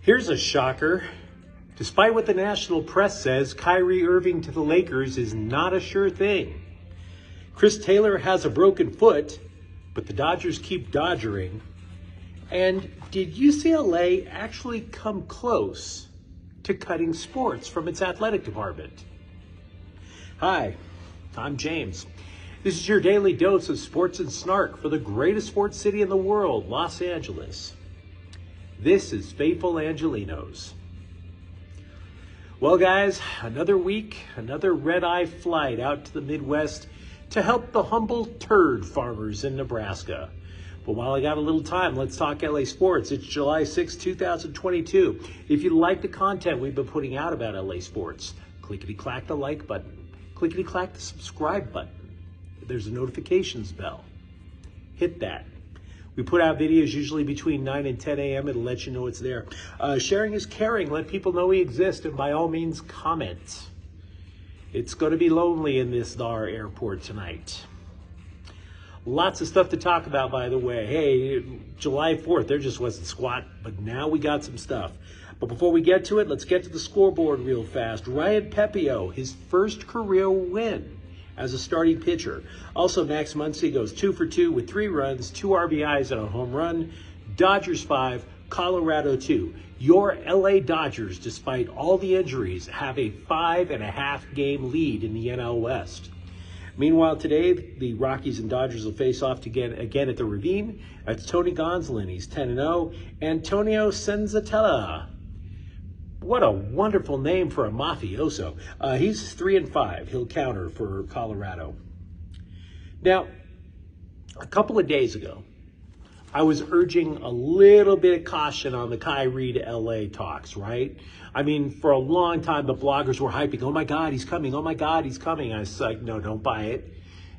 Here's a shocker. Despite what the national press says, Kyrie Irving to the Lakers is not a sure thing. Chris Taylor has a broken foot, but the Dodgers keep dodgering. And did UCLA actually come close to cutting sports from its athletic department? Hi, I'm James. This is your daily dose of sports and snark for the greatest sports city in the world, Los Angeles. This is Faithful Angelenos. Well, guys, another week, another red-eye flight out to the Midwest to help the humble turd farmers in Nebraska. But while I got a little time, let's talk LA sports. It's July 6, 2022. If you like the content we've been putting out about LA sports, clickety-clack the like button. Clickety-clack the subscribe button. There's a notifications bell. Hit that. We put out videos usually between 9 and 10 a.m. It'll let you know it's there. Sharing is caring. Let people know we exist, and by all means, comment. It's going to be lonely in this Dar airport tonight. Lots of stuff to talk about, by the way. Hey, July 4th, there just wasn't squat, but now we got some stuff. But before we get to it, let's get to the scoreboard real fast. Ryan Pepio, his first career win as a starting pitcher. Also, Max Muncy goes 2 for 2 with 3 runs, 2 RBIs and a home run. Dodgers 5, Colorado 2. Your LA Dodgers, despite all the injuries, have a 5.5 game lead in the NL West. Meanwhile, today, the Rockies and Dodgers will face off again at the Ravine. That's Tony Gonsolin. He's 10-0. Antonio Senzatella. What a wonderful name for a mafioso. He's 3-5. He'll counter for Colorado. Now, a couple of days ago, I was urging a little bit of caution on the Kyrie to LA talks, right? I mean, for a long time, the bloggers were hyping, oh my God, he's coming. Oh my God, he's coming. I was like, no, don't buy it.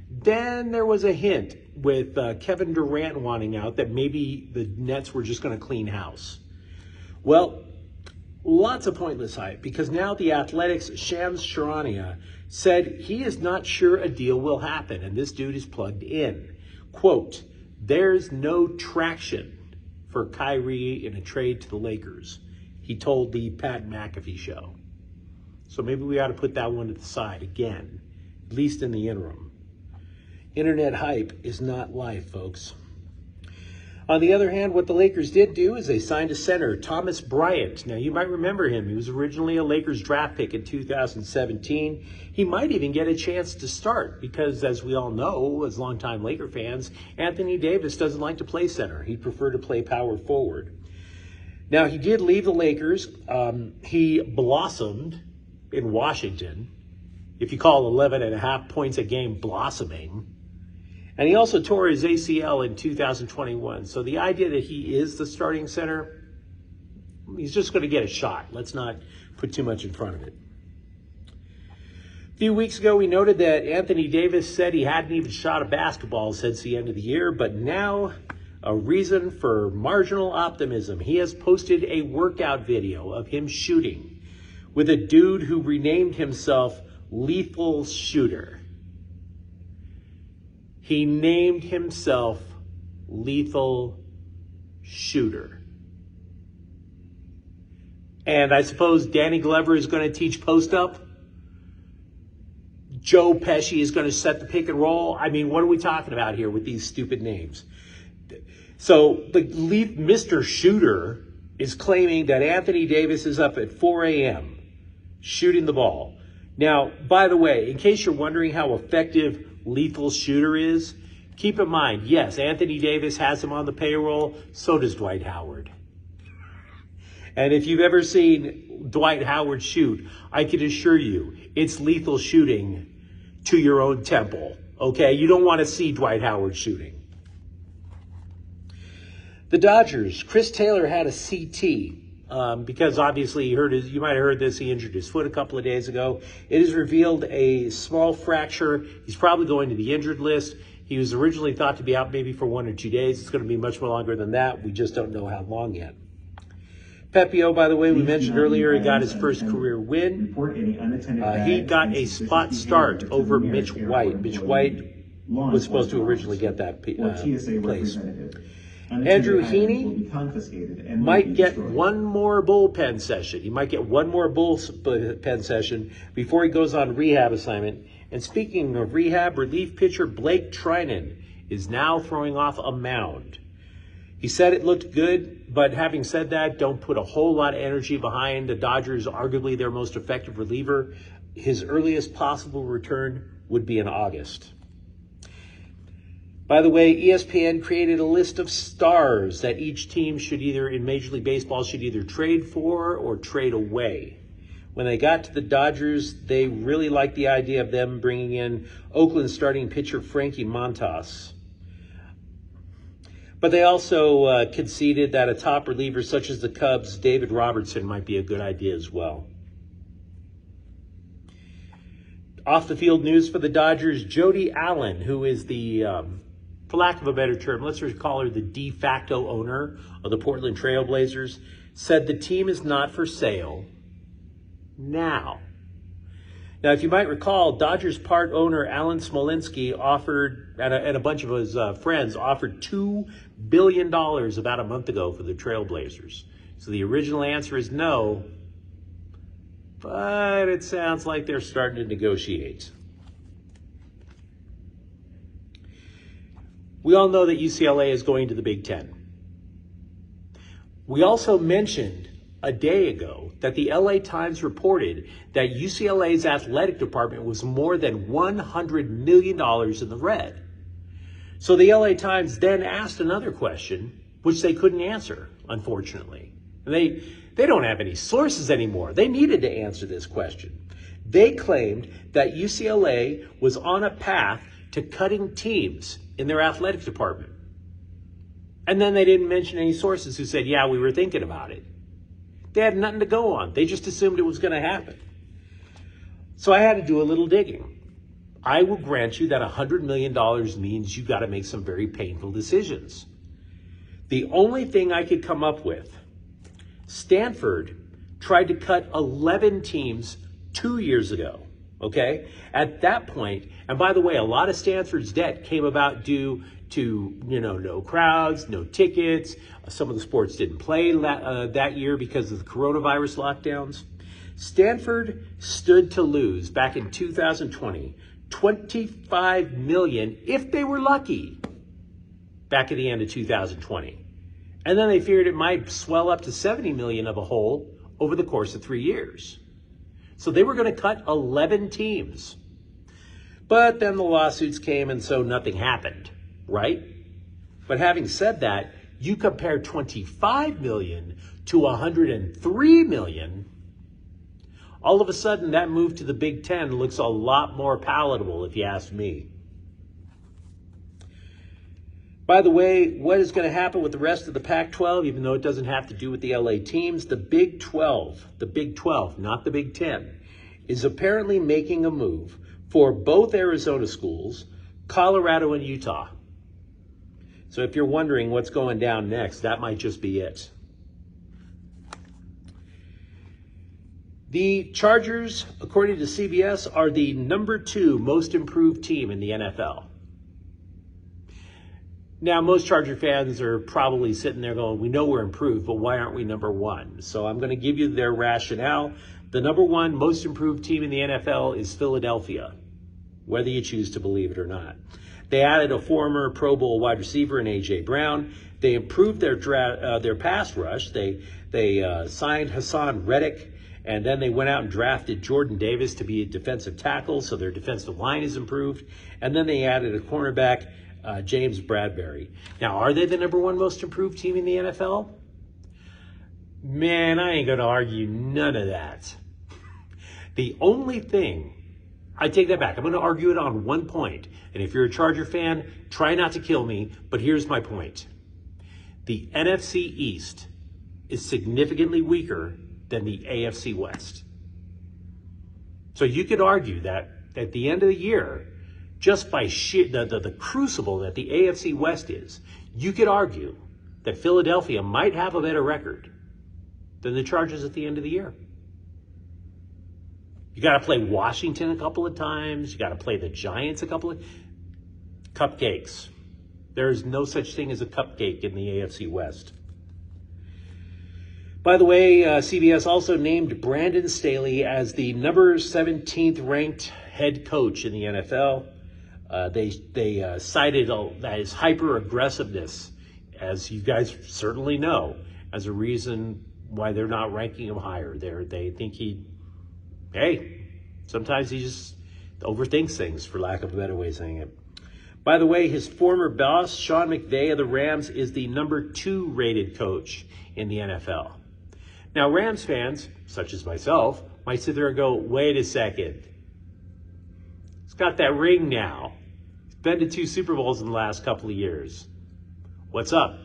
Then there was a hint with Kevin Durant wanting out that maybe the Nets were just going to clean house. Well, lots of pointless hype, because now the Athletics' Shams Charania said he is not sure a deal will happen, and this dude is plugged in. Quote, there's no traction for Kyrie in a trade to the Lakers, he told the Pat McAfee show. So maybe we ought to put that one to the side again, at least in the interim. Internet hype is not life, folks. On the other hand, what the Lakers did do is they signed a center, Thomas Bryant. Now, you might remember him. He was originally a Lakers draft pick in 2017. He might even get a chance to start because, as we all know, as longtime Laker fans, Anthony Davis doesn't like to play center. He'd prefer to play power forward. Now, he did leave the Lakers. He blossomed in Washington, if you call 11.5 points a game blossoming. And he also tore his ACL in 2021. So the idea that he is the starting center, he's just going to get a shot. Let's not put too much in front of it. A few weeks ago, we noted that Anthony Davis said he hadn't even shot a basketball since the end of the year, but now a reason for marginal optimism. He has posted a workout video of him shooting with a dude who renamed himself Lethal Shooter. He named himself Lethal Shooter. And I suppose Danny Glover is going to teach post-up. Joe Pesci is going to set the pick and roll. I mean, what are we talking about here with these stupid names? So the Mr. Shooter is claiming that Anthony Davis is up at 4 a.m. shooting the ball. Now, by the way, in case you're wondering how effective Lethal Shooter is, keep in mind, yes, Anthony Davis has him on the payroll, so does Dwight Howard. And if you've ever seen Dwight Howard shoot, I can assure you, it's lethal shooting to your own temple, okay? You don't want to see Dwight Howard shooting. The Dodgers, Chris Taylor had a CT. Because obviously you might have heard this, he injured his foot a couple of days ago. It has revealed a small fracture. He's probably going to the injured list. He was originally thought to be out maybe for 1 or 2 days. It's going to be much more longer than that. We just don't know how long yet. Pepio, by the way, we mentioned earlier, he got his first career win. He got a spot start over Mitch White. Mitch White was supposed to originally get that place. Andrew Heaney might get one more bullpen session. He might get one more bullpen session before he goes on rehab assignment. And speaking of rehab, relief pitcher Blake Trinan is now throwing off a mound. He said it looked good, but having said that, don't put a whole lot of energy behind the Dodgers, arguably their most effective reliever. His earliest possible return would be in August. By the way, ESPN created a list of stars that each team should either, in Major League Baseball, should either trade for or trade away. When they got to the Dodgers, they really liked the idea of them bringing in Oakland starting pitcher Frankie Montas. But they also conceded that a top reliever such as the Cubs' David Robertson might be a good idea as well. Off the field news for the Dodgers, Jody Allen, who is the, for lack of a better term, let's just call her the de facto owner of the Portland Trail Blazers, said the team is not for sale now. Now, if you might recall, Dodgers part owner Alan Smolinski offered, and a bunch of his friends offered $2 billion about a month ago for the Trailblazers. So the original answer is no, but it sounds like they're starting to negotiate. We all know that UCLA is going to the Big Ten. We also mentioned a day ago that the LA Times reported that UCLA's athletic department was more than $100 million in the red. So the LA Times then asked another question, which they couldn't answer, unfortunately. And they don't have any sources anymore. They needed to answer this question. They claimed that UCLA was on a path to cutting teams in their athletic department. And then they didn't mention any sources who said, yeah, we were thinking about it. They had nothing to go on. They just assumed it was going to happen. So I had to do a little digging. I will grant you that $100 million means you got to make some very painful decisions. The only thing I could come up with, Stanford tried to cut 11 teams 2 years ago, okay? At that point, and by the way, a lot of Stanford's debt came about due to, no crowds, no tickets. Some of the sports didn't play that year because of the coronavirus lockdowns. Stanford stood to lose back in 2020, $25 million if they were lucky back at the end of 2020. And then they feared it might swell up to $70 million of a hole over the course of 3 years. So they were going to cut 11 teams. But then the lawsuits came and so nothing happened, right? But having said that, you compare $25 million to $103 million, all of a sudden that move to the Big Ten looks a lot more palatable, if you ask me. By the way, what is going to happen with the rest of the Pac-12, even though it doesn't have to do with the LA teams, the Big 12, not the Big Ten, is apparently making a move for both Arizona schools, Colorado and Utah. So if you're wondering what's going down next, that might just be it. The Chargers, according to CBS, are the number 2 most improved team in the NFL. Now, most Charger fans are probably sitting there going, we know we're improved, but why aren't we number 1? So I'm going to give you their rationale. The number 1 most improved team in the NFL is Philadelphia, whether you choose to believe it or not. They added a former Pro Bowl wide receiver in A.J. Brown. They improved their pass rush. They signed Hassan Reddick, and then they went out and drafted Jordan Davis to be a defensive tackle, so their defensive line is improved. And then they added a cornerback, James Bradbury. Now, are they the number 1 most improved team in the NFL? Man, I ain't going to argue none of that. The only thing, I take that back. I'm going to argue it on one point. And if you're a Charger fan, try not to kill me, but here's my point. The NFC East is significantly weaker than the AFC West. So you could argue that at the end of the year, just by the crucible that the AFC West is, you could argue that Philadelphia might have a better record than the Chargers at the end of the year. You got to play Washington a couple of times. You got to play the Giants a couple of cupcakes. There's no such thing as a cupcake in the AFC West. By the way, CBS also named Brandon Staley as the number 17th ranked head coach in the NFL. They cited his hyper-aggressiveness, as you guys certainly know, as a reason why they're not ranking him higher. They think sometimes he just overthinks things, for lack of a better way of saying it. By the way, his former boss, Sean McVay of the Rams, is the number 2 rated coach in the NFL. Now, Rams fans, such as myself, might sit there and go, wait a second. He's got that ring now. He's been to 2 Super Bowls in the last couple of years. What's up?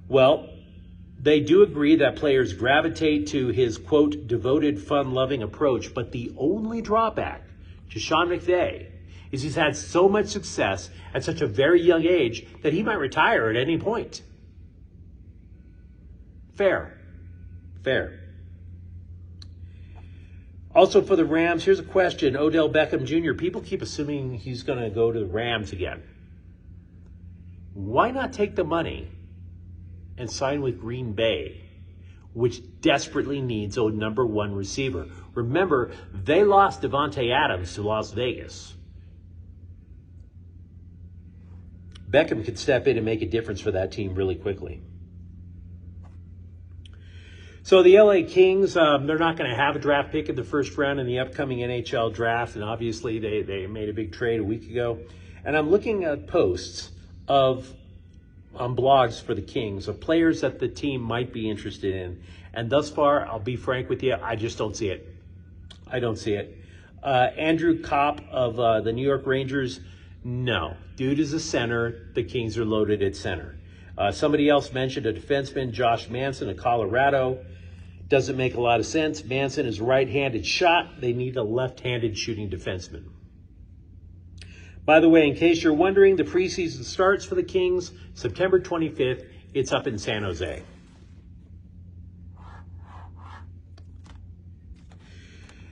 Well, they do agree that players gravitate to his, quote, devoted, fun-loving approach, but the only drawback to Sean McVay is he's had so much success at such a very young age that he might retire at any point. Fair. Also for the Rams, here's a question. Odell Beckham Jr., people keep assuming he's going to go to the Rams again. Why not take the money and sign with Green Bay, which desperately needs a number 1 receiver? Remember, they lost Devontae Adams to Las Vegas. Beckham could step in and make a difference for that team really quickly. So the LA Kings, they're not going to have a draft pick in the first round in the upcoming NHL draft, and obviously they made a big trade a week ago. And I'm looking at posts on blogs for the Kings of players that the team might be interested in. And thus far, I'll be frank with you, I just don't see it. I don't see it. Andrew Kopp of the New York Rangers, no. Dude is a center. The Kings are loaded at center. Somebody else mentioned a defenseman, Josh Manson of Colorado. Doesn't make a lot of sense. Manson is right-handed shot. They need a left-handed shooting defenseman. By the way, in case you're wondering, the preseason starts for the Kings September 25th. It's up in San Jose.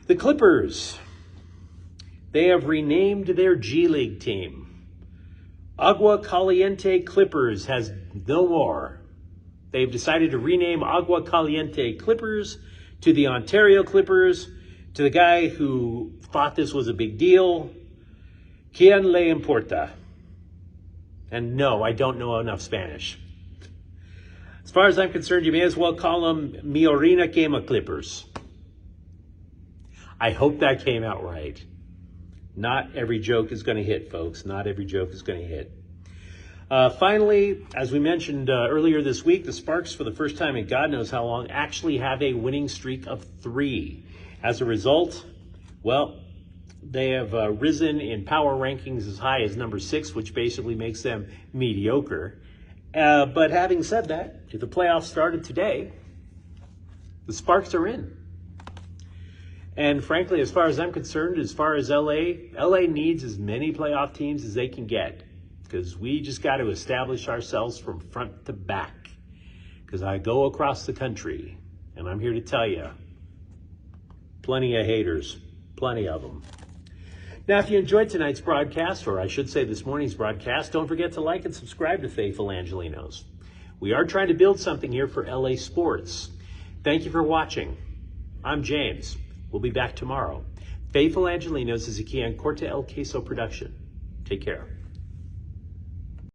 The Clippers, they have renamed their G League team. Agua Caliente Clippers has no more. They've decided to rename Agua Caliente Clippers to the Ontario Clippers, to the guy who thought this was a big deal. ¿Quién le importa? And no, I don't know enough Spanish. As far as I'm concerned, you may as well call them Mi Orina Quema Clippers. I hope that came out right. Not every joke is going to hit, folks. Not every joke is going to hit. Finally, as we mentioned earlier this week, the Sparks, for the first time in God knows how long, actually have a winning streak of 3. As a result, well, they have risen in power rankings as high as number 6, which basically makes them mediocre. But having said that, if the playoffs started today, the Sparks are in. And frankly, as far as I'm concerned, as far as LA needs as many playoff teams as they can get, because we just got to establish ourselves from front to back. Because I go across the country, and I'm here to tell you, plenty of haters, plenty of them. Now, if you enjoyed tonight's broadcast, or I should say this morning's broadcast, don't forget to like and subscribe to Faithful Angelenos. We are trying to build something here for LA sports. Thank you for watching. I'm James. We'll be back tomorrow. Faithful Angelenos is a Kian Corte El Queso production. Take care.